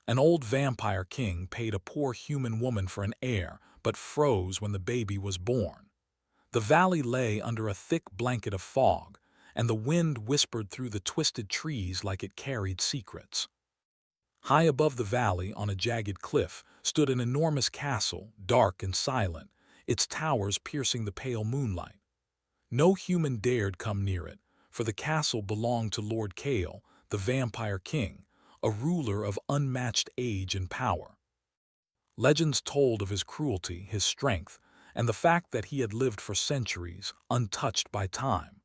An old vampire king paid a poor human woman for an heir, but froze when the baby was born. The valley lay under a thick blanket of fog, and the wind whispered through the twisted trees like it carried secrets. High above the valley, on a jagged cliff, stood an enormous castle, dark and silent, its towers piercing the pale moonlight. No human dared come near it, for the castle belonged to Lord Kale, the vampire king, a ruler of unmatched age and power. Legends told of his cruelty, his strength, and the fact that he had lived for centuries, untouched by time.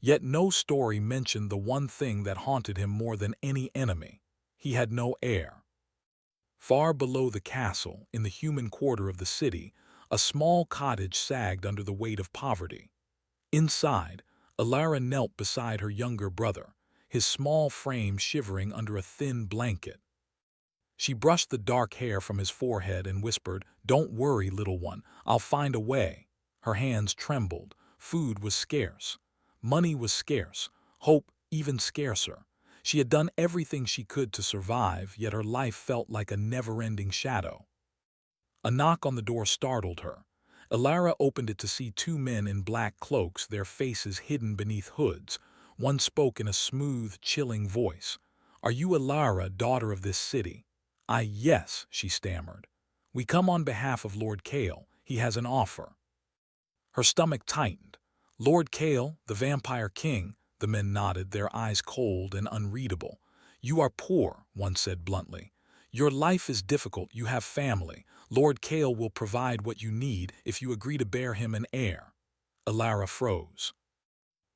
Yet no story mentioned the one thing that haunted him more than any enemy. He had no heir. Far below the castle, in the human quarter of the city, a small cottage sagged under the weight of poverty. Inside, Alara knelt beside her younger brother, his small frame shivering under a thin blanket. She brushed the dark hair from his forehead and whispered, "Don't worry, little one, I'll find a way." Her hands trembled. Food was scarce. Money was scarce. Hope even scarcer. She had done everything she could to survive, yet her life felt like a never-ending shadow. A knock on the door startled her. Alara opened it to see two men in black cloaks, their faces hidden beneath hoods. One spoke in a smooth, chilling voice. "Are you Alara, daughter of this city?" Yes," she stammered. "We come on behalf of Lord Kale. He has an offer." Her stomach tightened. "Lord Kale, the vampire king," the men nodded, their eyes cold and unreadable. "You are poor," one said bluntly. "Your life is difficult, you have family. Lord Kale will provide what you need if you agree to bear him an heir." Alara froze.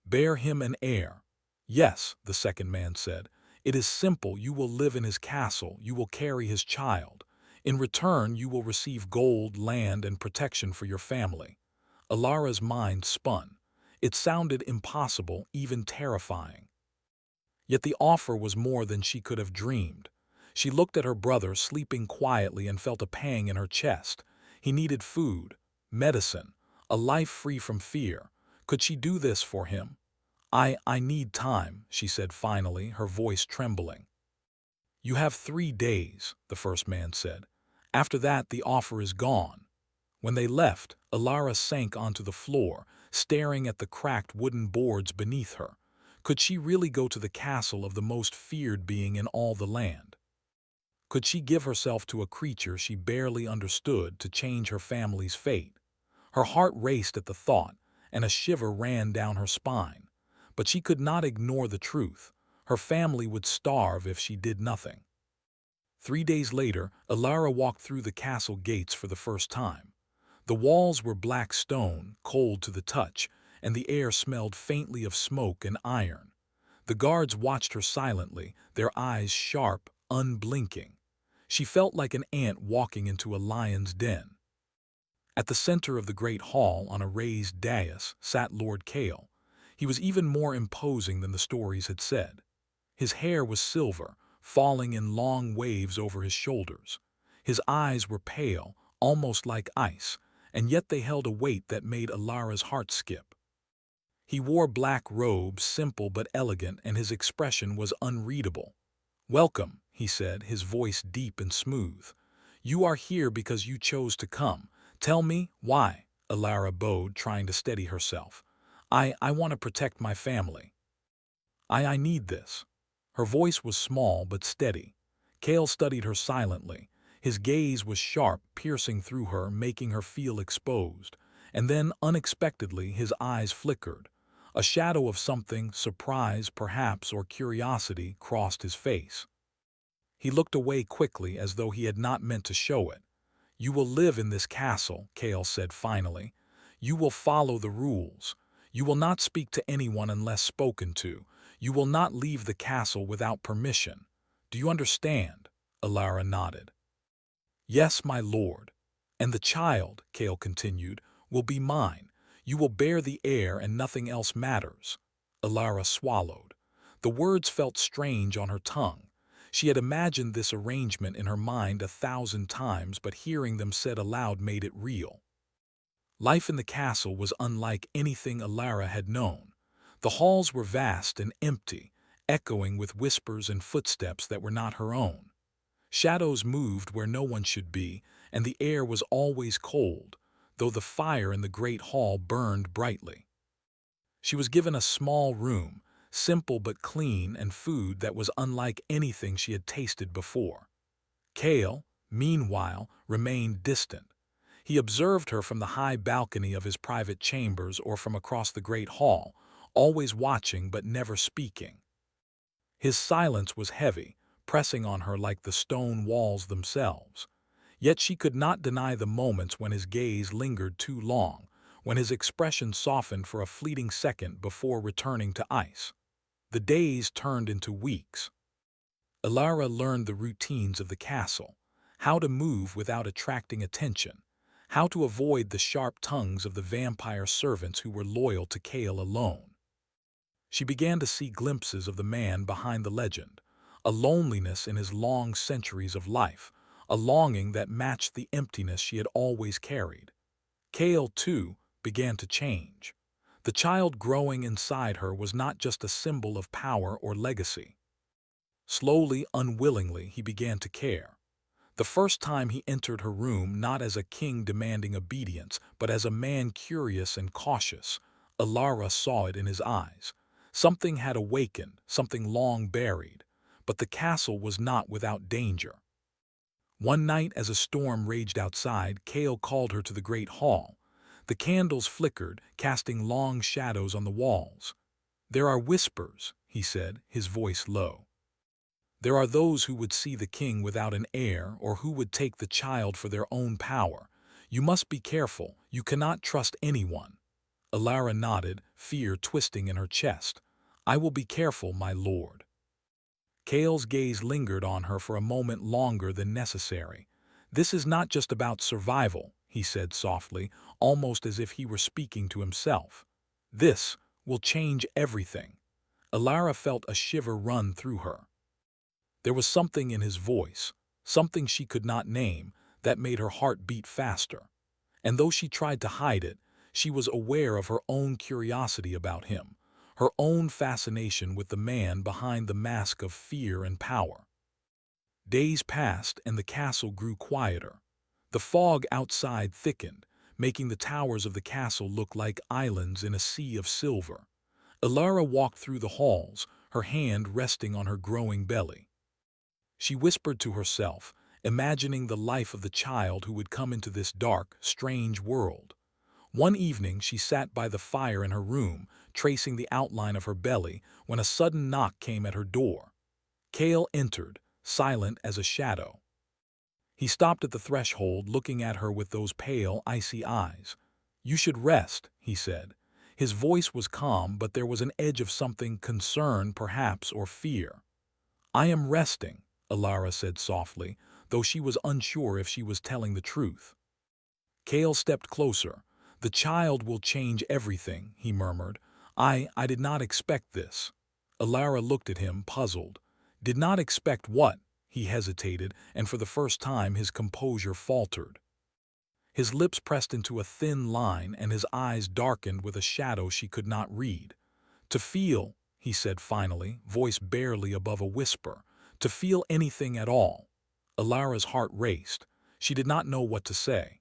"Bear him an heir?" "Yes," the second man said. "It is simple. You will live in his castle. You will carry his child. In return, you will receive gold, land, and protection for your family." Alara's mind spun. It sounded impossible, even terrifying. Yet the offer was more than she could have dreamed. She looked at her brother sleeping quietly and felt a pang in her chest. He needed food, medicine, a life free from fear. Could she do this for him? I need time," she said finally, her voice trembling. "You have 3 days," the first man said. "After that, the offer is gone." When they left, Alara sank onto the floor, staring at the cracked wooden boards beneath her. Could she really go to the castle of the most feared being in all the land? Could she give herself to a creature she barely understood to change her family's fate? Her heart raced at the thought, and a shiver ran down her spine. But she could not ignore the truth. Her family would starve if she did nothing. 3 days later, Alara walked through the castle gates for the first time. The walls were black stone, cold to the touch, and the air smelled faintly of smoke and iron. The guards watched her silently, their eyes sharp, unblinking. She felt like an ant walking into a lion's den. At the center of the great hall, on a raised dais, sat Lord Kale. He was even more imposing than the stories had said. His hair was silver, falling in long waves over his shoulders. His eyes were pale, almost like ice, and yet they held a weight that made Alara's heart skip. He wore black robes, simple but elegant, and his expression was unreadable. "Welcome," he said, his voice deep and smooth. "You are here because you chose to come. Tell me, why?" Alara bowed, trying to steady herself. I want to protect my family. I need this." Her voice was small but steady. Kale studied her silently. His gaze was sharp, piercing through her, making her feel exposed. And then, unexpectedly, his eyes flickered. A shadow of something, surprise perhaps, or curiosity, crossed his face. He looked away quickly, as though he had not meant to show it. "You will live in this castle," Kale said finally. "You will follow the rules. You will not speak to anyone unless spoken to. You will not leave the castle without permission. Do you understand?" Alara nodded. "Yes, my lord. And the child," Kale continued, "will be mine. You will bear the heir and nothing else matters." Alara swallowed. The words felt strange on her tongue. She had imagined this arrangement in her mind 1,000 times, but hearing them said aloud made it real. Life in the castle was unlike anything Alara had known. The halls were vast and empty, echoing with whispers and footsteps that were not her own. Shadows moved where no one should be, and the air was always cold, though the fire in the great hall burned brightly. She was given a small room, simple but clean, and food that was unlike anything she had tasted before. Kale, meanwhile, remained distant. He observed her from the high balcony of his private chambers or from across the great hall, always watching but never speaking. His silence was heavy, pressing on her like the stone walls themselves. Yet she could not deny the moments when his gaze lingered too long, when his expression softened for a fleeting second before returning to ice. The days turned into weeks. Elara learned the routines of the castle, how to move without attracting attention, how to avoid the sharp tongues of the vampire servants who were loyal to Kale alone. She began to see glimpses of the man behind the legend, a loneliness in his long centuries of life, a longing that matched the emptiness she had always carried. Kale, too, began to change. The child growing inside her was not just a symbol of power or legacy. Slowly, unwillingly, he began to care. The first time he entered her room not as a king demanding obedience, but as a man curious and cautious, Elara saw it in his eyes. Something had awakened, something long buried, but the castle was not without danger. One night as a storm raged outside, Kale called her to the great hall. The candles flickered, casting long shadows on the walls. "There are whispers," he said, his voice low. "There are those who would see the king without an heir or who would take the child for their own power. You must be careful. You cannot trust anyone." Elara nodded, fear twisting in her chest. "I will be careful, my lord." Kale's gaze lingered on her for a moment longer than necessary. "This is not just about survival," he said softly, almost as if he were speaking to himself. "This will change everything." Elara felt a shiver run through her. There was something in his voice, something she could not name, that made her heart beat faster. And though she tried to hide it, she was aware of her own curiosity about him, her own fascination with the man behind the mask of fear and power. Days passed and the castle grew quieter. The fog outside thickened, making the towers of the castle look like islands in a sea of silver. Elara walked through the halls, her hand resting on her growing belly. She whispered to herself, imagining the life of the child who would come into this dark, strange world. One evening she sat by the fire in her room, tracing the outline of her belly, when a sudden knock came at her door. Kale entered, silent as a shadow. He stopped at the threshold, looking at her with those pale, icy eyes. "You should rest," he said. His voice was calm, but there was an edge of something, concern, perhaps, or fear. "I am resting," Elara said softly, though she was unsure if she was telling the truth. Kale stepped closer. "The child will change everything," he murmured. I did not expect this." Elara looked at him, puzzled. "Did not expect what?" He hesitated, and for the first time his composure faltered. His lips pressed into a thin line, and his eyes darkened with a shadow she could not read. "To feel," he said finally, voice barely above a whisper, "to feel anything at all." Elara's heart raced. She did not know what to say.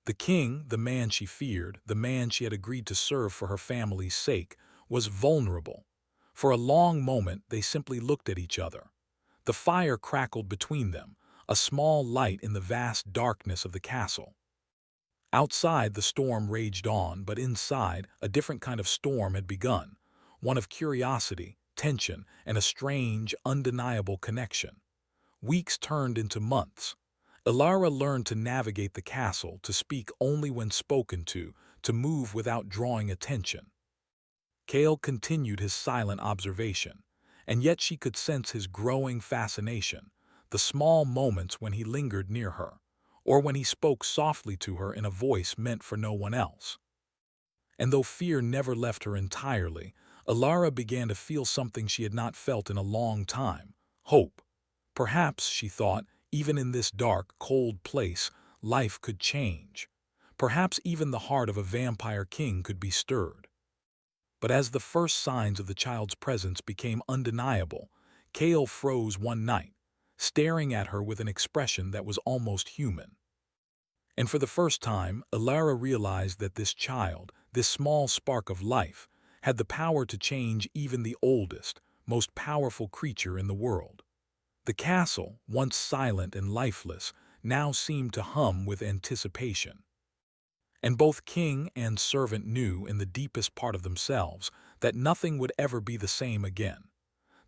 The king, the man she feared, the man she had agreed to serve for her family's sake, was vulnerable. For a long moment they simply looked at each other. The fire crackled between them, a small light in the vast darkness of the castle. Outside the storm raged on, but inside a different kind of storm had begun, one of curiosity, tension, and a strange, undeniable connection. Weeks turned into months. Elara learned to navigate the castle, to speak only when spoken to move without drawing attention. Kale continued his silent observation, and yet she could sense his growing fascination, the small moments when he lingered near her, or when he spoke softly to her in a voice meant for no one else. And though fear never left her entirely, Elara began to feel something she had not felt in a long time: hope. Perhaps, she thought, even in this dark, cold place, life could change. Perhaps even the heart of a vampire king could be stirred. But as the first signs of the child's presence became undeniable, Kale froze one night. staring at her with an expression that was almost human. And for the first time, Alara realized that this child, this small spark of life, had the power to change even the oldest, most powerful creature in the world. The castle, once silent and lifeless, now seemed to hum with anticipation. And both king and servant knew in the deepest part of themselves that nothing would ever be the same again.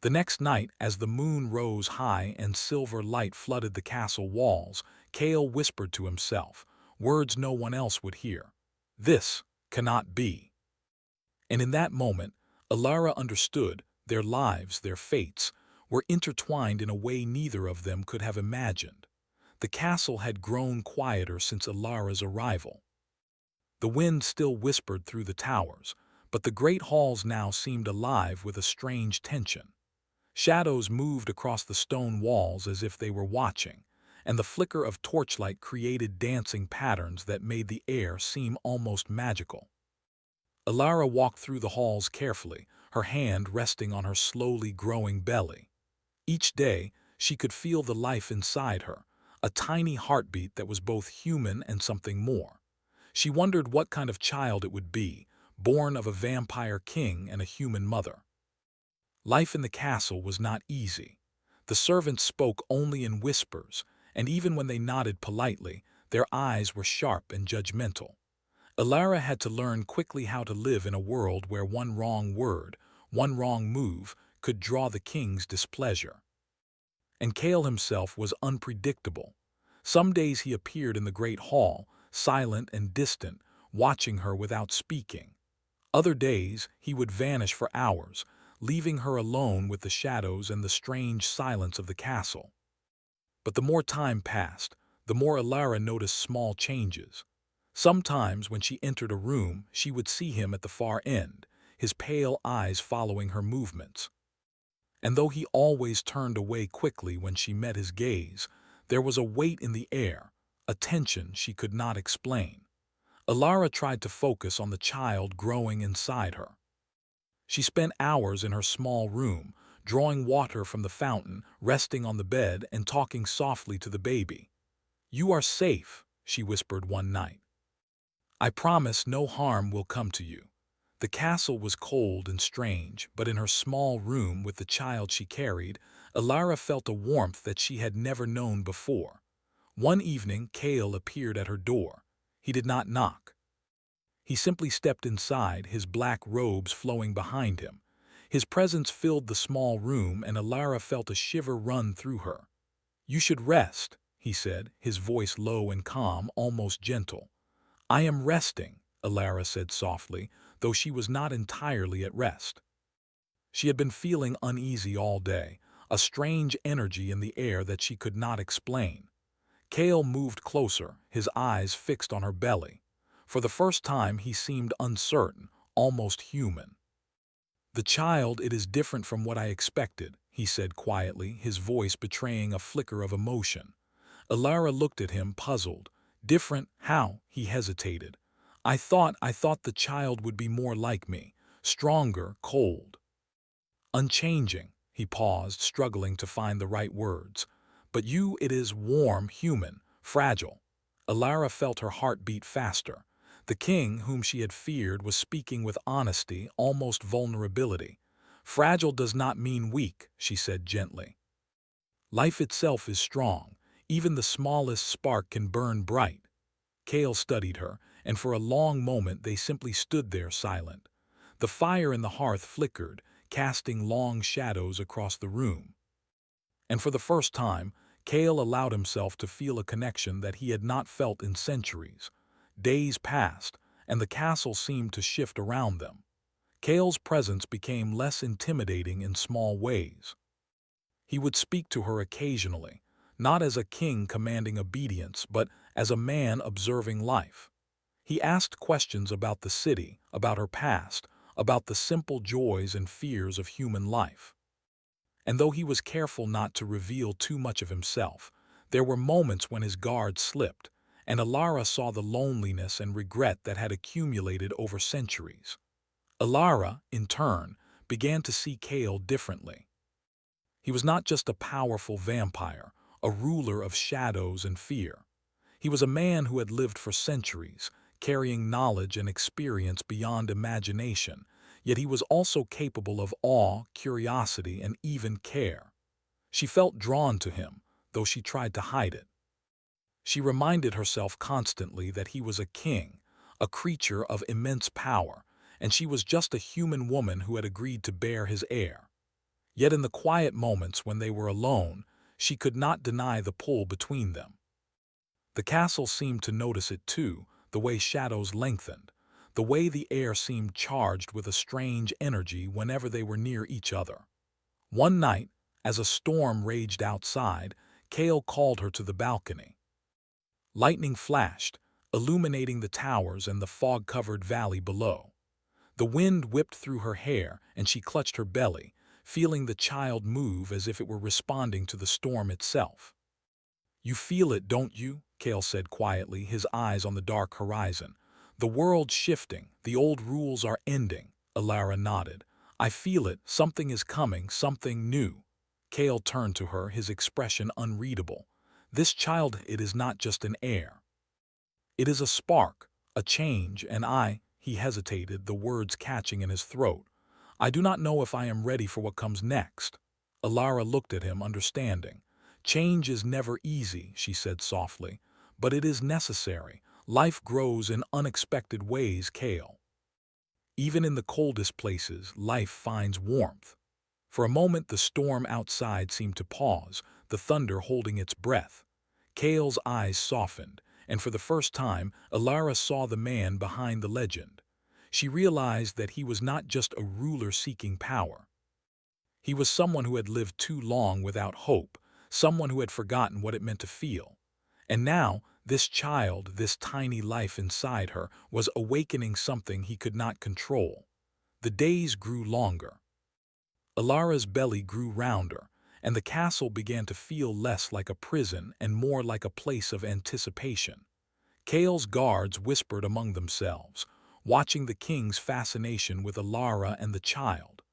The next night, as the moon rose high and silver light flooded the castle walls, Kale whispered to himself, words no one else would hear. "This cannot be." And in that moment, Alara understood their lives, their fates, were intertwined in a way neither of them could have imagined. The castle had grown quieter since Alara's arrival. The wind still whispered through the towers, but the great halls now seemed alive with a strange tension. Shadows moved across the stone walls as if they were watching, and the flicker of torchlight created dancing patterns that made the air seem almost magical. Alara walked through the halls carefully, her hand resting on her slowly growing belly. Each day, she could feel the life inside her, a tiny heartbeat that was both human and something more. She wondered what kind of child it would be, born of a vampire king and a human mother. Life in the castle was not easy. The servants spoke only in whispers, and even when they nodded politely, their eyes were sharp and judgmental. Alara had to learn quickly how to live in a world where one wrong word, one wrong move, could draw the king's displeasure. And Kale himself was unpredictable. Some days he appeared in the great hall, silent and distant, watching her without speaking. Other days he would vanish for hours, leaving her alone with the shadows and the strange silence of the castle. But the more time passed, the more Alara noticed small changes. Sometimes when she entered a room, she would see him at the far end, his pale eyes following her movements. And though he always turned away quickly when she met his gaze, there was a weight in the air, a tension she could not explain. Alara tried to focus on the child growing inside her. She spent hours in her small room, drawing water from the fountain, resting on the bed, and talking softly to the baby. "You are safe," she whispered one night. "I promise no harm will come to you." The castle was cold and strange, but in her small room with the child she carried, Alara felt a warmth that she had never known before. One evening, Kale appeared at her door. He did not knock. He simply stepped inside, his black robes flowing behind him. His presence filled the small room, and Alara felt a shiver run through her. "You should rest," he said, his voice low and calm, almost gentle. "I am resting," Alara said softly, though she was not entirely at rest. She had been feeling uneasy all day, a strange energy in the air that she could not explain. Kale moved closer, his eyes fixed on her belly. For the first time he seemed uncertain, almost human. "The child, it is different from what I expected," he said quietly, his voice betraying a flicker of emotion. Alara looked at him, puzzled. "Different? How?" He hesitated. I thought the child would be more like me, stronger, cold, unchanging." He paused, struggling to find the right words. "But you, it is warm, human, fragile." Alara felt her heart beat faster. The king, whom she had feared, was speaking with honesty, almost vulnerability. "Fragile does not mean weak," she said gently. "Life itself is strong. Even the smallest spark can burn bright." Kale studied her, and for a long moment they simply stood there silent. The fire in the hearth flickered, casting long shadows across the room. And for the first time, Kale allowed himself to feel a connection that he had not felt in centuries. Days passed, and the castle seemed to shift around them. Kale's presence became less intimidating in small ways. He would speak to her occasionally, not as a king commanding obedience, but as a man observing life. He asked questions about the city, about her past, about the simple joys and fears of human life. And though he was careful not to reveal too much of himself, there were moments when his guard slipped, and Alara saw the loneliness and regret that had accumulated over centuries. Alara, in turn, began to see Kale differently. He was not just a powerful vampire, a ruler of shadows and fear. He was a man who had lived for centuries, carrying knowledge and experience beyond imagination, yet he was also capable of awe, curiosity, and even care. She felt drawn to him, though she tried to hide it. She reminded herself constantly that he was a king, a creature of immense power, and she was just a human woman who had agreed to bear his heir. Yet in the quiet moments when they were alone, she could not deny the pull between them. The castle seemed to notice it too, the way shadows lengthened, the way the air seemed charged with a strange energy whenever they were near each other. One night, as a storm raged outside, Kale called her to the balcony. Lightning flashed, illuminating the towers and the fog-covered valley below. The wind whipped through her hair, and she clutched her belly, feeling the child move as if it were responding to the storm itself. "You feel it, don't you?" Kale said quietly, his eyes on the dark horizon. "The world's shifting, the old rules are ending." Alara nodded. "I feel it, something is coming, something new." Kale turned to her, his expression unreadable. "This child, it is not just an heir. It is a spark, a change, and he hesitated, the words catching in his throat. "I do not know if I am ready for what comes next." Alara looked at him, understanding. "Change is never easy," she said softly, "but it is necessary. Life grows in unexpected ways, Kale. Even in the coldest places, life finds warmth." For a moment the storm outside seemed to pause, the thunder holding its breath. Kale's eyes softened, and for the first time, Alara saw the man behind the legend. She realized that he was not just a ruler seeking power. He was someone who had lived too long without hope, someone who had forgotten what it meant to feel. And now, this child, this tiny life inside her, was awakening something he could not control. The days grew longer. Alara's belly grew rounder, and the castle began to feel less like a prison and more like a place of anticipation. Kale's guards whispered among themselves, watching the king's fascination with Alara and the child.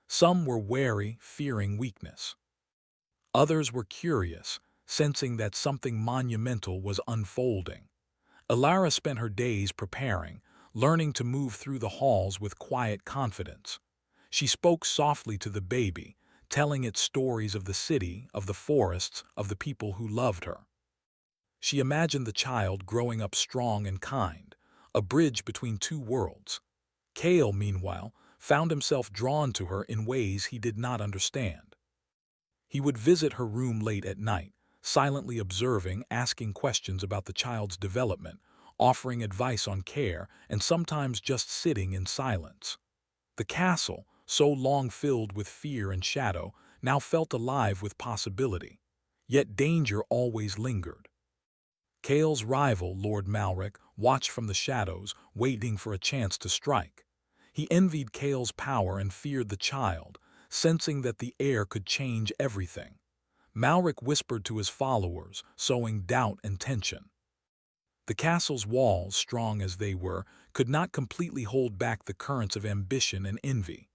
Some were wary, fearing weakness. Others were curious, sensing that something monumental was unfolding. Alara spent her days preparing, learning to move through the halls with quiet confidence. She spoke softly to the baby, telling it stories of the city, of the forests, of the people who loved her. She imagined the child growing up strong and kind, a bridge between two worlds. Kale, meanwhile, found himself drawn to her in ways he did not understand. He would visit her room late at night, silently observing, asking questions about the child's development, offering advice on care, and sometimes just sitting in silence. The castle, so long filled with fear and shadow, now felt alive with possibility. Yet danger always lingered. Kale's rival, Lord Malric, watched from the shadows, waiting for a chance to strike. He envied Kale's power and feared the child, sensing that the heir could change everything. Malric whispered to his followers, sowing doubt and tension. The castle's walls, strong as they were, could not completely hold back the currents of ambition and envy.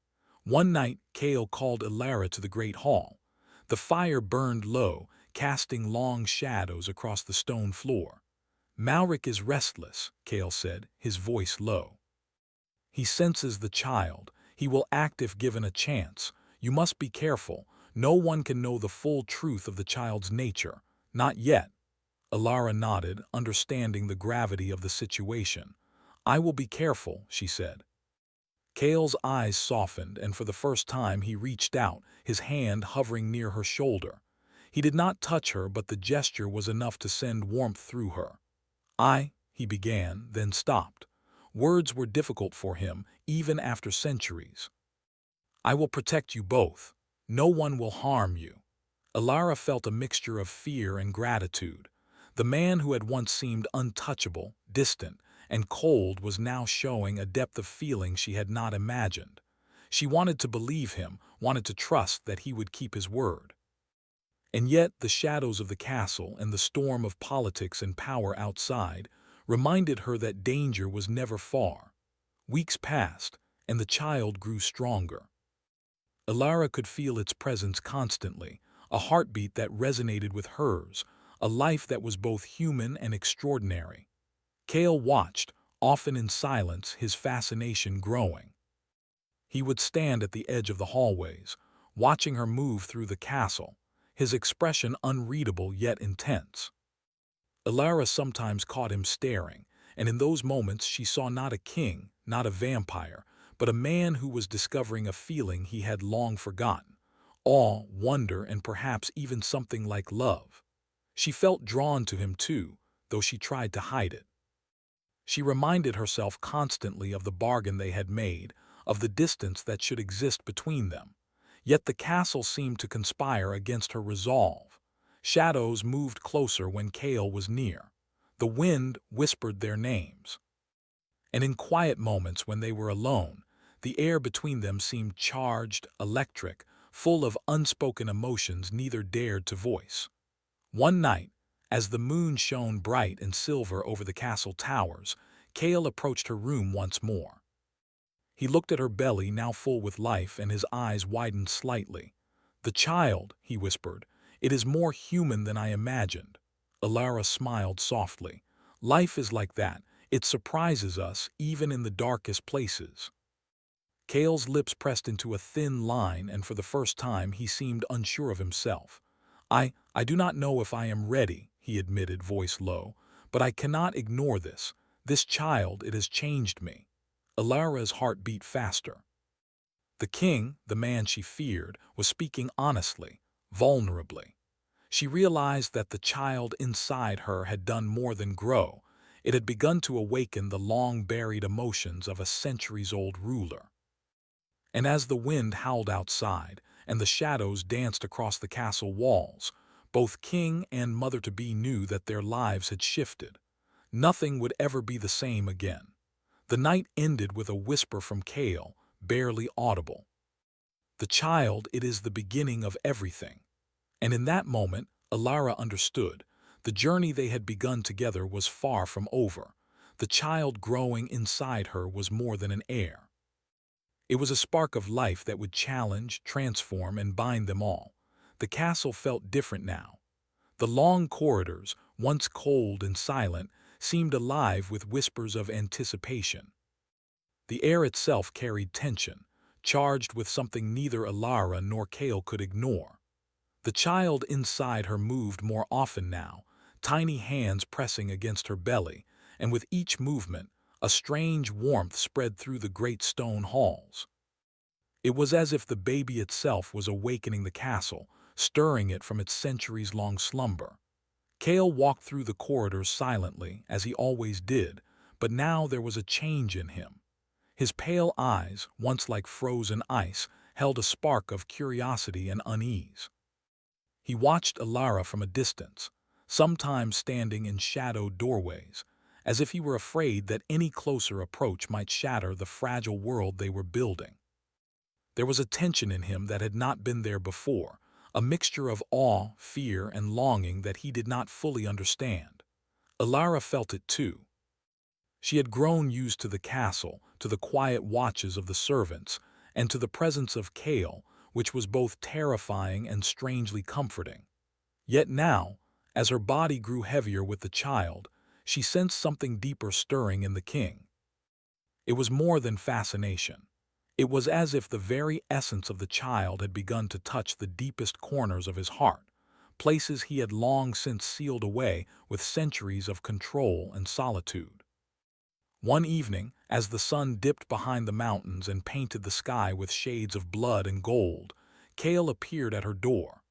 One night, Kale called Alara to the great hall. The fire burned low, casting long shadows across the stone floor. "Malric is restless," Kale said, his voice low. "He senses the child. He will act if given a chance. You must be careful. No one can know the full truth of the child's nature. Not yet." Alara nodded, understanding the gravity of the situation. "I will be careful," she said. Kale's eyes softened, and for the first time he reached out, his hand hovering near her shoulder. He did not touch her, but the gesture was enough to send warmth through her. He began, then stopped. Words were difficult for him, even after centuries. "I will protect you both. No one will harm you." Alara felt a mixture of fear and gratitude. The man who had once seemed untouchable, distant, and cold was now showing a depth of feeling she had not imagined. She wanted to believe him, wanted to trust that he would keep his word. And yet the shadows of the castle and the storm of politics and power outside reminded her that danger was never far. Weeks passed, and the child grew stronger. Ilara could feel its presence constantly, a heartbeat that resonated with hers, a life that was both human and extraordinary. Kale watched, often in silence, his fascination growing. He would stand at the edge of the hallways, watching her move through the castle, his expression unreadable yet intense. Ilara sometimes caught him staring, and in those moments she saw not a king, not a vampire, but a man who was discovering a feeling he had long forgotten: awe, wonder, and perhaps even something like love. She felt drawn to him too, though she tried to hide it. She reminded herself constantly of the bargain they had made, of the distance that should exist between them. Yet the castle seemed to conspire against her resolve. Shadows moved closer when Kale was near. The wind whispered their names. And in quiet moments when they were alone, the air between them seemed charged, electric, full of unspoken emotions neither dared to voice. One night, as the moon shone bright and silver over the castle towers, Kale approached her room once more. He looked at her belly, now full with life, and his eyes widened slightly. "The child," he whispered, "it is more human than I imagined." Ilara smiled softly. "Life is like that. It surprises us, even in the darkest places." Kale's lips pressed into a thin line, and for the first time he seemed unsure of himself. I do not know if I am ready," he admitted, voice low, "but I cannot ignore this. This child, it has changed me." Ilara's heart beat faster. The king, the man she feared, was speaking honestly, vulnerably. She realized that the child inside her had done more than grow. It had begun to awaken the long-buried emotions of a centuries-old ruler. And as the wind howled outside and the shadows danced across the castle walls, both king and mother-to-be knew that their lives had shifted. Nothing would ever be the same again. The night ended with a whisper from Kale, barely audible. "The child, it is the beginning of everything." And in that moment, Ilara understood. The journey they had begun together was far from over. The child growing inside her was more than an heir. It was a spark of life that would challenge, transform, and bind them all. The castle felt different now. The long corridors, once cold and silent, seemed alive with whispers of anticipation. The air itself carried tension, charged with something neither Ilara nor Kale could ignore. The child inside her moved more often now, tiny hands pressing against her belly, and with each movement, a strange warmth spread through the great stone halls. It was as if the baby itself was awakening the castle, stirring it from its centuries-long slumber. Kale walked through the corridors silently, as he always did, but now there was a change in him. His pale eyes, once like frozen ice, held a spark of curiosity and unease. He watched Ilara from a distance, sometimes standing in shadowed doorways, as if he were afraid that any closer approach might shatter the fragile world they were building. There was a tension in him that had not been there before, a mixture of awe, fear, and longing that he did not fully understand. Ilara felt it too. She had grown used to the castle, to the quiet watches of the servants, and to the presence of Kale, which was both terrifying and strangely comforting. Yet now, as her body grew heavier with the child, she sensed something deeper stirring in the king. It was more than fascination. It was as if the very essence of the child had begun to touch the deepest corners of his heart, places he had long since sealed away with centuries of control and solitude. One evening, as the sun dipped behind the mountains and painted the sky with shades of blood and gold, Kale appeared at her door.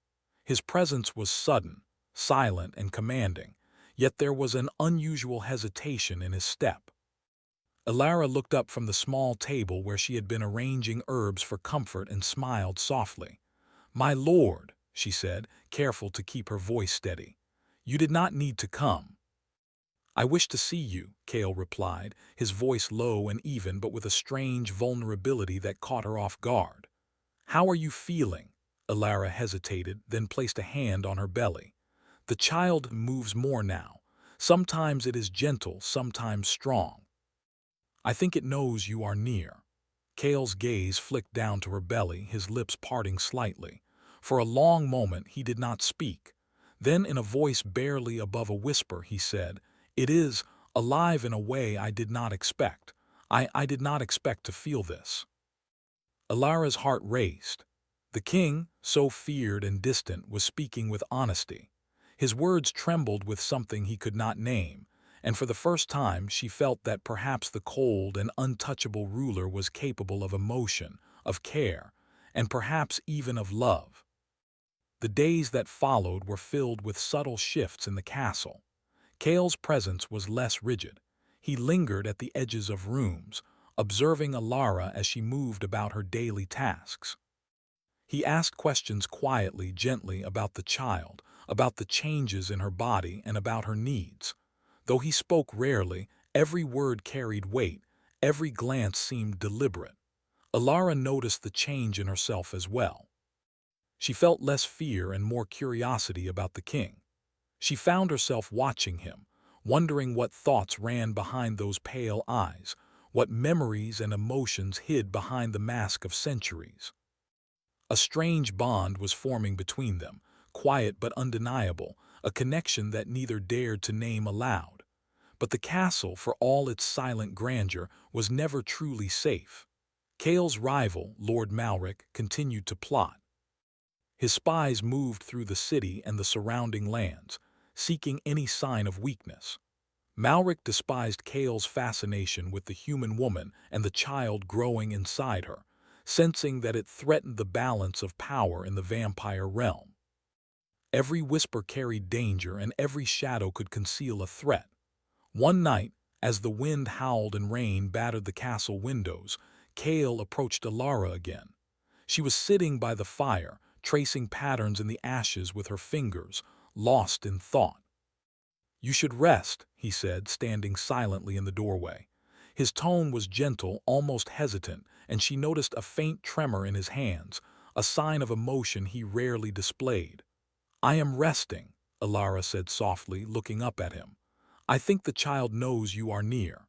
His presence was sudden, silent, and commanding, yet there was an unusual hesitation in his step. Ilara looked up from the small table where she had been arranging herbs for comfort and smiled softly. "My lord," she said, careful to keep her voice steady, "you did not need to come." "I wish to see you," Kale replied, his voice low and even but with a strange vulnerability that caught her off guard. "How are you feeling?" Ilara hesitated, then placed a hand on her belly. "The child moves more now. Sometimes it is gentle, sometimes strong. I think it knows you are near." Kale's gaze flicked down to her belly, his lips parting slightly. For a long moment he did not speak. Then, in a voice barely above a whisper, he said, "It is alive in a way I did not expect. I did not expect to feel this." Alara's heart raced. The king, so feared and distant, was speaking with honesty. His words trembled with something he could not name, and for the first time she felt that perhaps the cold and untouchable ruler was capable of emotion, of care, and perhaps even of love. The days that followed were filled with subtle shifts in the castle. Kale's presence was less rigid. He lingered at the edges of rooms, observing Alara as she moved about her daily tasks. He asked questions quietly, gently about the child, about the changes in her body, and about her needs. Though he spoke rarely, every word carried weight, every glance seemed deliberate. Alara noticed the change in herself as well. She felt less fear and more curiosity about the king. She found herself watching him, wondering what thoughts ran behind those pale eyes, what memories and emotions hid behind the mask of centuries. A strange bond was forming between them, quiet but undeniable, a connection that neither dared to name aloud. But the castle, for all its silent grandeur, was never truly safe. Kale's rival, Lord Malric, continued to plot. His spies moved through the city and the surrounding lands, seeking any sign of weakness. Malric despised Kale's fascination with the human woman and the child growing inside her, sensing that it threatened the balance of power in the vampire realm. Every whisper carried danger and every shadow could conceal a threat. One night, as the wind howled and rain battered the castle windows, Kale approached Alara again. She was sitting by the fire, tracing patterns in the ashes with her fingers, lost in thought. "You should rest," he said, standing silently in the doorway. His tone was gentle, almost hesitant, and she noticed a faint tremor in his hands, a sign of emotion he rarely displayed. "I am resting," Alara said softly, looking up at him. "I think the child knows you are near.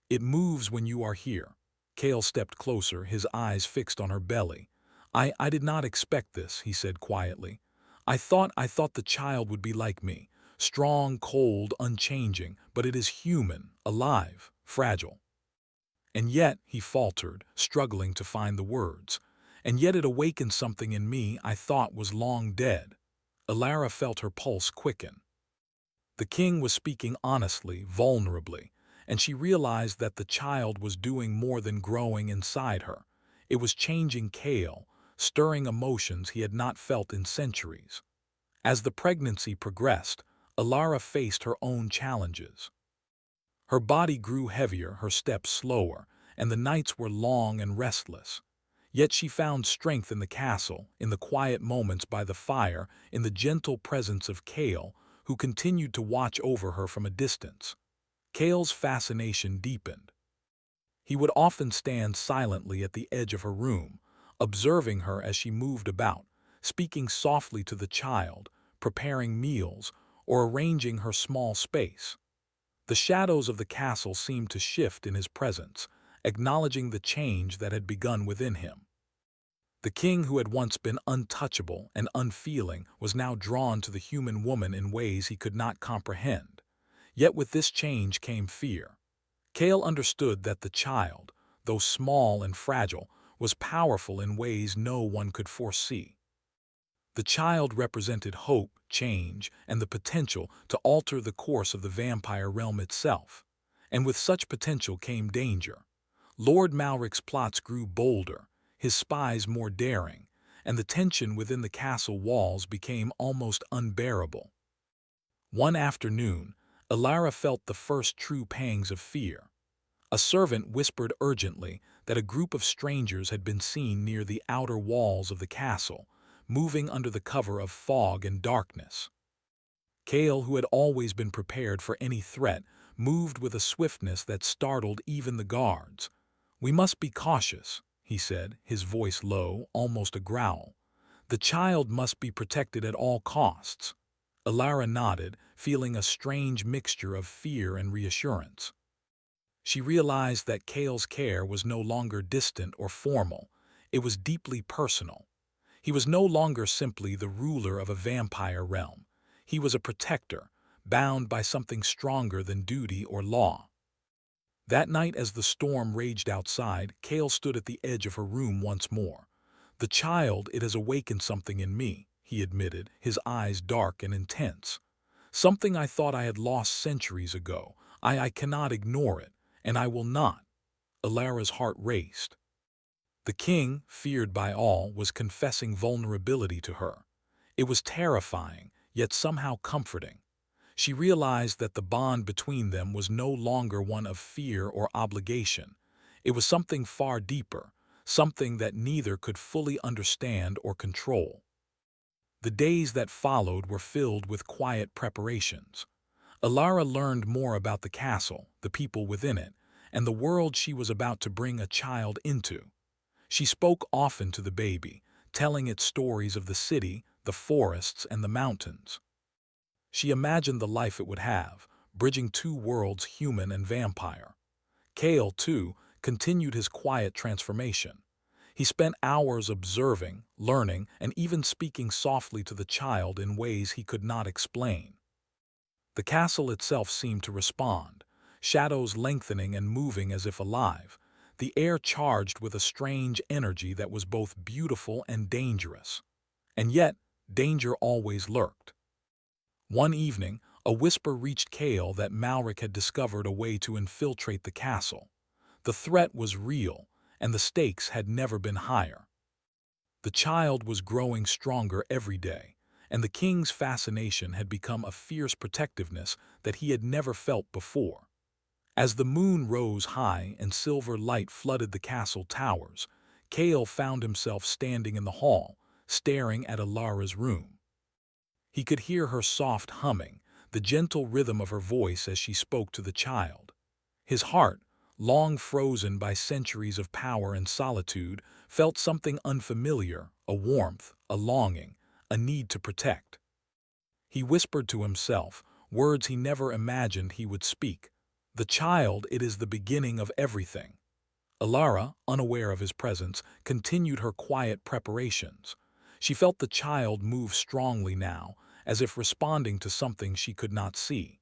It moves when you are here." Kale stepped closer, his eyes fixed on her belly. I did not expect this," he said quietly. I thought the child would be like me, strong, cold, unchanging, but it is human, alive, fragile. And yet," he faltered, struggling to find the words, "and yet it awakened something in me I thought was long dead." Alara felt her pulse quicken. The king was speaking honestly, vulnerably, and she realized that the child was doing more than growing inside her. It was changing Kale, stirring emotions he had not felt in centuries. As the pregnancy progressed, Alara faced her own challenges. Her body grew heavier, her steps slower, and the nights were long and restless. Yet she found strength in the castle, in the quiet moments by the fire, in the gentle presence of Kale, who continued to watch over her from a distance. Kale's fascination deepened. He would often stand silently at the edge of her room, observing her as she moved about, speaking softly to the child, preparing meals, or arranging her small space. The shadows of the castle seemed to shift in his presence, acknowledging the change that had begun within him. The king, who had once been untouchable and unfeeling, was now drawn to the human woman in ways he could not comprehend. Yet with this change came fear. Kale understood that the child, though small and fragile, was powerful in ways no one could foresee. The child represented hope, change, and the potential to alter the course of the vampire realm itself. And with such potential came danger. Lord Malric's plots grew bolder, his spies more daring, and the tension within the castle walls became almost unbearable. One afternoon, Alara felt the first true pangs of fear. A servant whispered urgently that a group of strangers had been seen near the outer walls of the castle, moving under the cover of fog and darkness. Kale, who had always been prepared for any threat, moved with a swiftness that startled even the guards. "We must be cautious," he said, his voice low, almost a growl. "The child must be protected at all costs." Alara nodded, feeling a strange mixture of fear and reassurance. She realized that Kale's care was no longer distant or formal. It was deeply personal. He was no longer simply the ruler of a vampire realm. He was a protector, bound by something stronger than duty or law. That night, as the storm raged outside, Kale stood at the edge of her room once more. "The child, it has awakened something in me," he admitted, his eyes dark and intense. "Something I thought I had lost centuries ago. I cannot ignore it, and I will not." Alara's heart raced. The king, feared by all, was confessing vulnerability to her. It was terrifying, yet somehow comforting. She realized that the bond between them was no longer one of fear or obligation. It was something far deeper, something that neither could fully understand or control. The days that followed were filled with quiet preparations. Alara learned more about the castle, the people within it, and the world she was about to bring a child into. She spoke often to the baby, telling it stories of the city, the forests, and the mountains. She imagined the life it would have, bridging two worlds, human and vampire. Kale, too, continued his quiet transformation. He spent hours observing, learning, and even speaking softly to the child in ways he could not explain. The castle itself seemed to respond, shadows lengthening and moving as if alive, the air charged with a strange energy that was both beautiful and dangerous. And yet, danger always lurked. One evening, a whisper reached Kale that Malric had discovered a way to infiltrate the castle. The threat was real, and the stakes had never been higher. The child was growing stronger every day, and the king's fascination had become a fierce protectiveness that he had never felt before. As the moon rose high and silver light flooded the castle towers, Kale found himself standing in the hall, staring at Alara's room. He could hear her soft humming, the gentle rhythm of her voice as she spoke to the child. His heart, long frozen by centuries of power and solitude, felt something unfamiliar, a warmth, a longing, a need to protect. He whispered to himself, words he never imagined he would speak. "The child, it is the beginning of everything." Alara, unaware of his presence, continued her quiet preparations. She felt the child move strongly now, as if responding to something she could not see.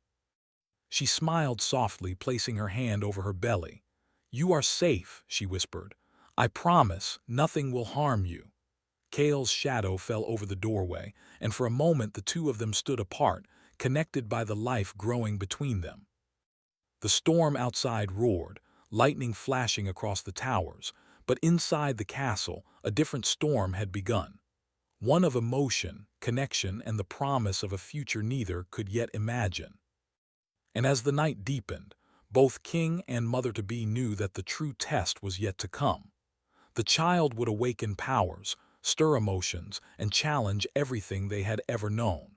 She smiled softly, placing her hand over her belly. "You are safe," she whispered. "I promise, nothing will harm you." Kale's shadow fell over the doorway, and for a moment the two of them stood apart, connected by the life growing between them. The storm outside roared, lightning flashing across the towers, but inside the castle a different storm had begun. One of emotion, connection, and the promise of a future neither could yet imagine. And as the night deepened, both king and mother-to-be knew that the true test was yet to come. The child would awaken powers, stir emotions, and challenge everything they had ever known.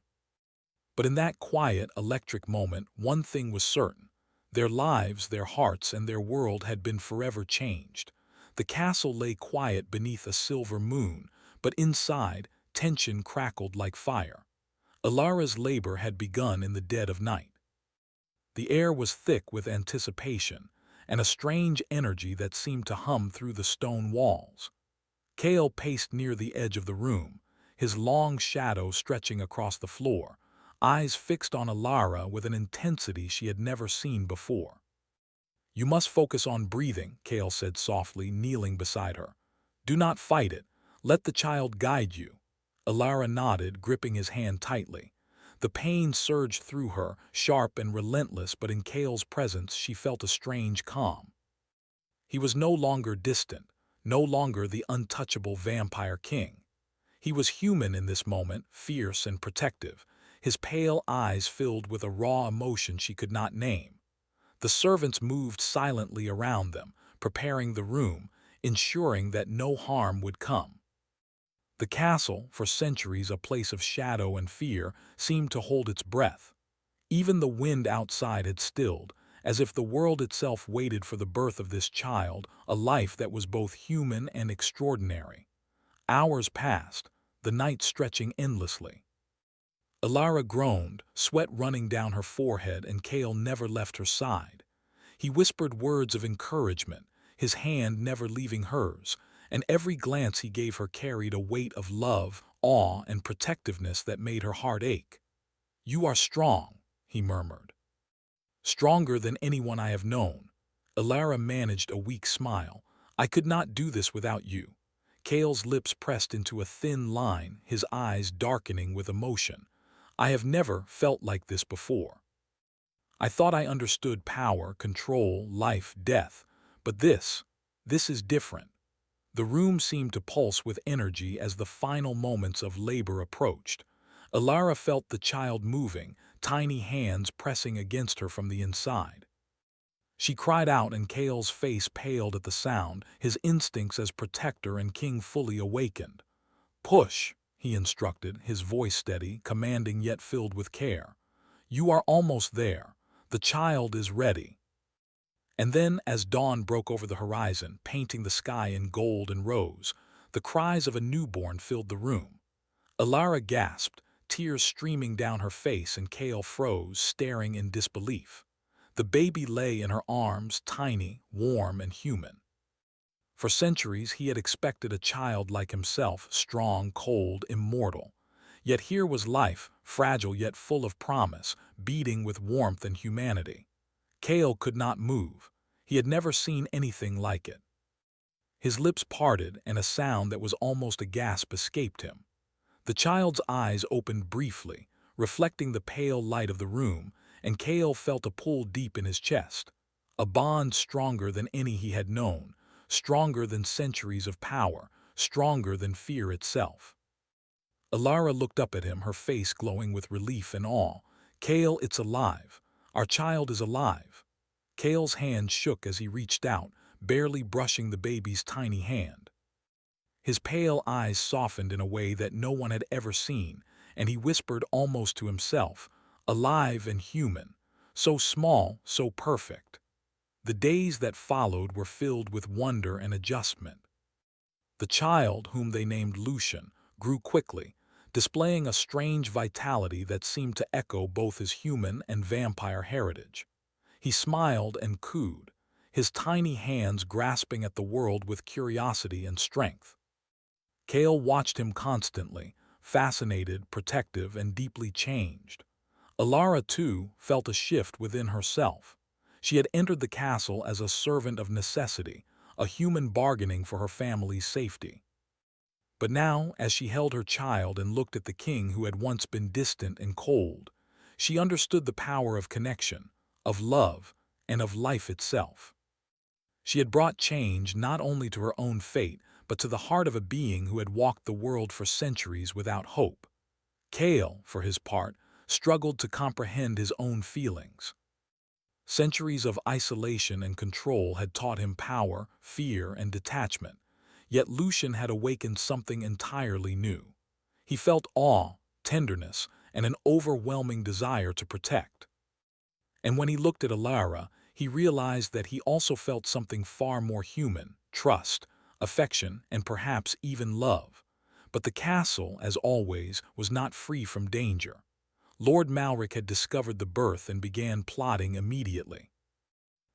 But in that quiet, electric moment, one thing was certain. Their lives, their hearts, and their world had been forever changed. The castle lay quiet beneath a silver moon, but inside, tension crackled like fire. Alara's labor had begun in the dead of night. The air was thick with anticipation, and a strange energy that seemed to hum through the stone walls. Kale paced near the edge of the room, his long shadow stretching across the floor, eyes fixed on Alara with an intensity she had never seen before. "You must focus on breathing," Kale said softly, kneeling beside her. "Do not fight it. Let the child guide you." Alara nodded, gripping his hand tightly. The pain surged through her, sharp and relentless, but in Kale's presence she felt a strange calm. He was no longer distant, no longer the untouchable vampire king. He was human in this moment, fierce and protective, his pale eyes filled with a raw emotion she could not name. The servants moved silently around them, preparing the room, ensuring that no harm would come. The castle, for centuries a place of shadow and fear, seemed to hold its breath. Even the wind outside had stilled, as if the world itself waited for the birth of this child, a life that was both human and extraordinary. Hours passed, the night stretching endlessly. Alara groaned, sweat running down her forehead, and Kale never left her side. He whispered words of encouragement, his hand never leaving hers, and every glance he gave her carried a weight of love, awe, and protectiveness that made her heart ache. "You are strong," he murmured. "Stronger than anyone I have known." Elara managed a weak smile. "I could not do this without you." Cale's lips pressed into a thin line, his eyes darkening with emotion. "I have never felt like this before. I thought I understood power, control, life, death, but this is different." The room seemed to pulse with energy as the final moments of labor approached. Elara felt the child moving, tiny hands pressing against her from the inside. She cried out, and Cale's face paled at the sound, his instincts as protector and king fully awakened. "Push," he instructed, his voice steady, commanding yet filled with care. "You are almost there. The child is ready." And then, as dawn broke over the horizon, painting the sky in gold and rose, the cries of a newborn filled the room. Elara gasped, tears streaming down her face, and Cale froze, staring in disbelief. The baby lay in her arms, tiny, warm, and human. For centuries he had expected a child like himself, strong, cold, immortal. Yet here was life, fragile yet full of promise, beating with warmth and humanity. Cale could not move. He had never seen anything like it. His lips parted, and a sound that was almost a gasp escaped him. The child's eyes opened briefly, reflecting the pale light of the room, and Cale felt a pull deep in his chest. A bond stronger than any he had known, stronger than centuries of power, stronger than fear itself. Elara looked up at him, her face glowing with relief and awe. "Cale, it's alive. Our child is alive." Cale's hand shook as he reached out, barely brushing the baby's tiny hand. His pale eyes softened in a way that no one had ever seen, and he whispered almost to himself, "Alive and human, so small, so perfect." The days that followed were filled with wonder and adjustment. The child, whom they named Lucian, grew quickly, displaying a strange vitality that seemed to echo both his human and vampire heritage. He smiled and cooed, his tiny hands grasping at the world with curiosity and strength. Cale watched him constantly, fascinated, protective, and deeply changed. Elara, too, felt a shift within herself. She had entered the castle as a servant of necessity, a human bargaining for her family's safety. But now, as she held her child and looked at the king who had once been distant and cold, she understood the power of connection, of love, and of life itself. She had brought change not only to her own fate, but to the heart of a being who had walked the world for centuries without hope. Cale, for his part, struggled to comprehend his own feelings. Centuries of isolation and control had taught him power, fear, and detachment, yet Lucian had awakened something entirely new. He felt awe, tenderness, and an overwhelming desire to protect. And when he looked at Elara, he realized that he also felt something far more human: trust, affection, and perhaps even love. But the castle, as always, was not free from danger. Lord Malric had discovered the birth and began plotting immediately.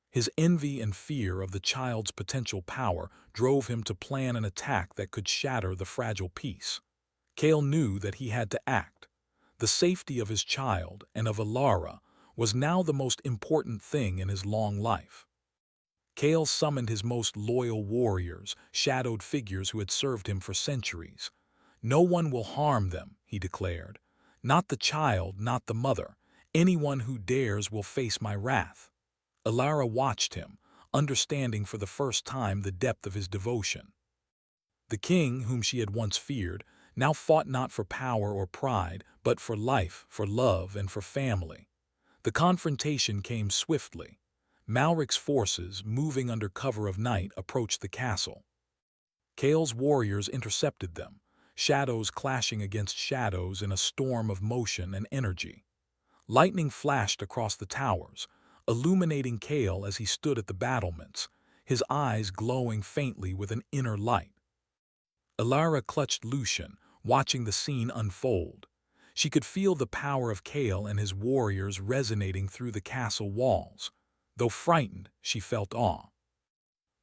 His envy and fear of the child's potential power drove him to plan an attack that could shatter the fragile peace. Cale knew that he had to act. The safety of his child and of Elara was now the most important thing in his long life. Cale summoned his most loyal warriors, shadowed figures who had served him for centuries. "No one will harm them," he declared. "Not the child, not the mother. Anyone who dares will face my wrath." Elara watched him, understanding for the first time the depth of his devotion. The king, whom she had once feared, now fought not for power or pride, but for life, for love, and for family. The confrontation came swiftly. Malric's forces, moving under cover of night, approached the castle. Cale's warriors intercepted them, shadows clashing against shadows in a storm of motion and energy. Lightning flashed across the towers, illuminating Cale as he stood at the battlements, his eyes glowing faintly with an inner light. Elara clutched Lucian, watching the scene unfold. She could feel the power of Cale and his warriors resonating through the castle walls. Though frightened, she felt awe.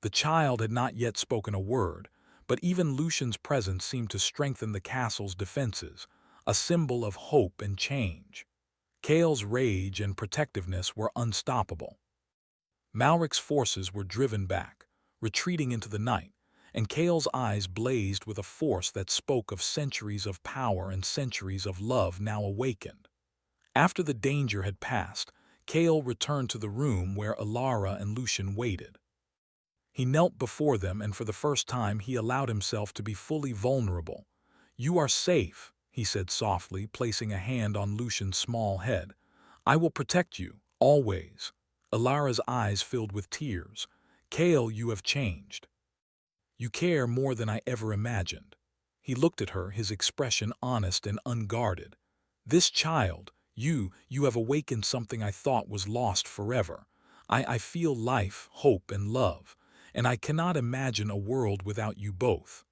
The child had not yet spoken a word, but even Lucian's presence seemed to strengthen the castle's defenses, a symbol of hope and change. Kale's rage and protectiveness were unstoppable. Malric's forces were driven back, retreating into the night, and Kale's eyes blazed with a force that spoke of centuries of power and centuries of love now awakened. After the danger had passed, Kale returned to the room where Alara and Lucian waited. He knelt before them, and for the first time he allowed himself to be fully vulnerable. "You are safe," he said softly, placing a hand on Lucian's small head. "I will protect you, always." Alara's eyes filled with tears. "Kale, you have changed. You care more than I ever imagined." He looked at her, his expression honest and unguarded. "This child, you have awakened something I thought was lost forever. I feel life, hope, and love, and I cannot imagine a world without you both."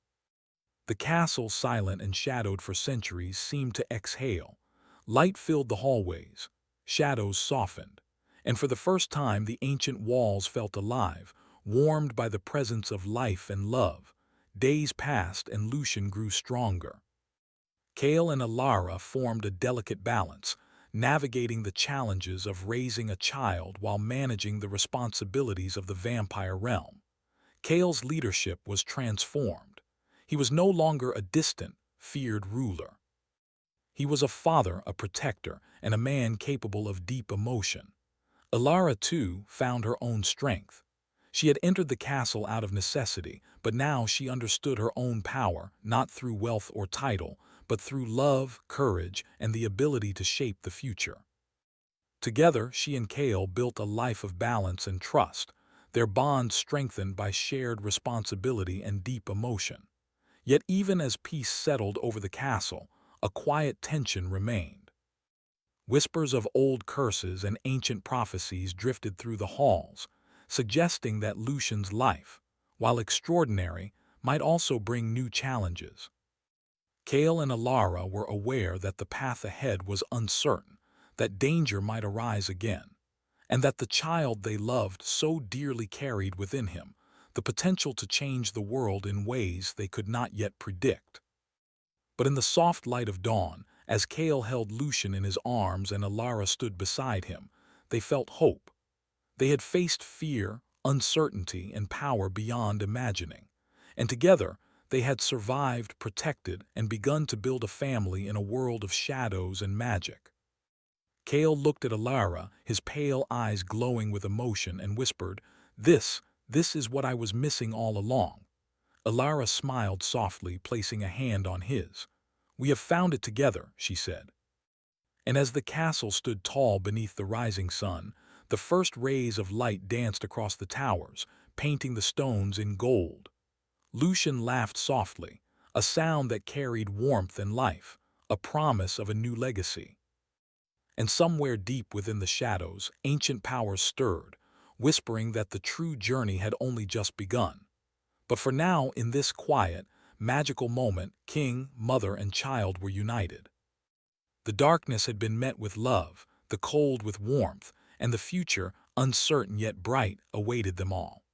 The castle, silent and shadowed for centuries, seemed to exhale. Light filled the hallways. Shadows softened. And for the first time the ancient walls felt alive, warmed by the presence of life and love. Days passed and Lucian grew stronger. Kale and Alara formed a delicate balance, navigating the challenges of raising a child while managing the responsibilities of the vampire realm. Kale's leadership was transformed. He was no longer a distant, feared ruler. He was a father, a protector, and a man capable of deep emotion. Alara, too, found her own strength. She had entered the castle out of necessity, but now she understood her own power, not through wealth or title, but through love, courage, and the ability to shape the future. Together, she and Kale built a life of balance and trust, their bond strengthened by shared responsibility and deep emotion. Yet even as peace settled over the castle, a quiet tension remained. Whispers of old curses and ancient prophecies drifted through the halls, suggesting that Lucian's life, while extraordinary, might also bring new challenges. Kale and Alara were aware that the path ahead was uncertain, that danger might arise again, and that the child they loved so dearly carried within him the potential to change the world in ways they could not yet predict. But in the soft light of dawn, as Kale held Lucian in his arms and Alara stood beside him, they felt hope. They had faced fear, uncertainty, and power beyond imagining, and together they had survived, protected, and begun to build a family in a world of shadows and magic. Kale looked at Alara, his pale eyes glowing with emotion, and whispered, This is what I was missing all along." Alara smiled softly, placing a hand on his. "We have found it together," she said. And as the castle stood tall beneath the rising sun, the first rays of light danced across the towers, painting the stones in gold. Lucian laughed softly, a sound that carried warmth and life, a promise of a new legacy. And somewhere deep within the shadows, ancient powers stirred, whispering that the true journey had only just begun. But for now, in this quiet, magical moment, king, mother, and child were united. The darkness had been met with love, the cold with warmth, and the future, uncertain yet bright, awaited them all.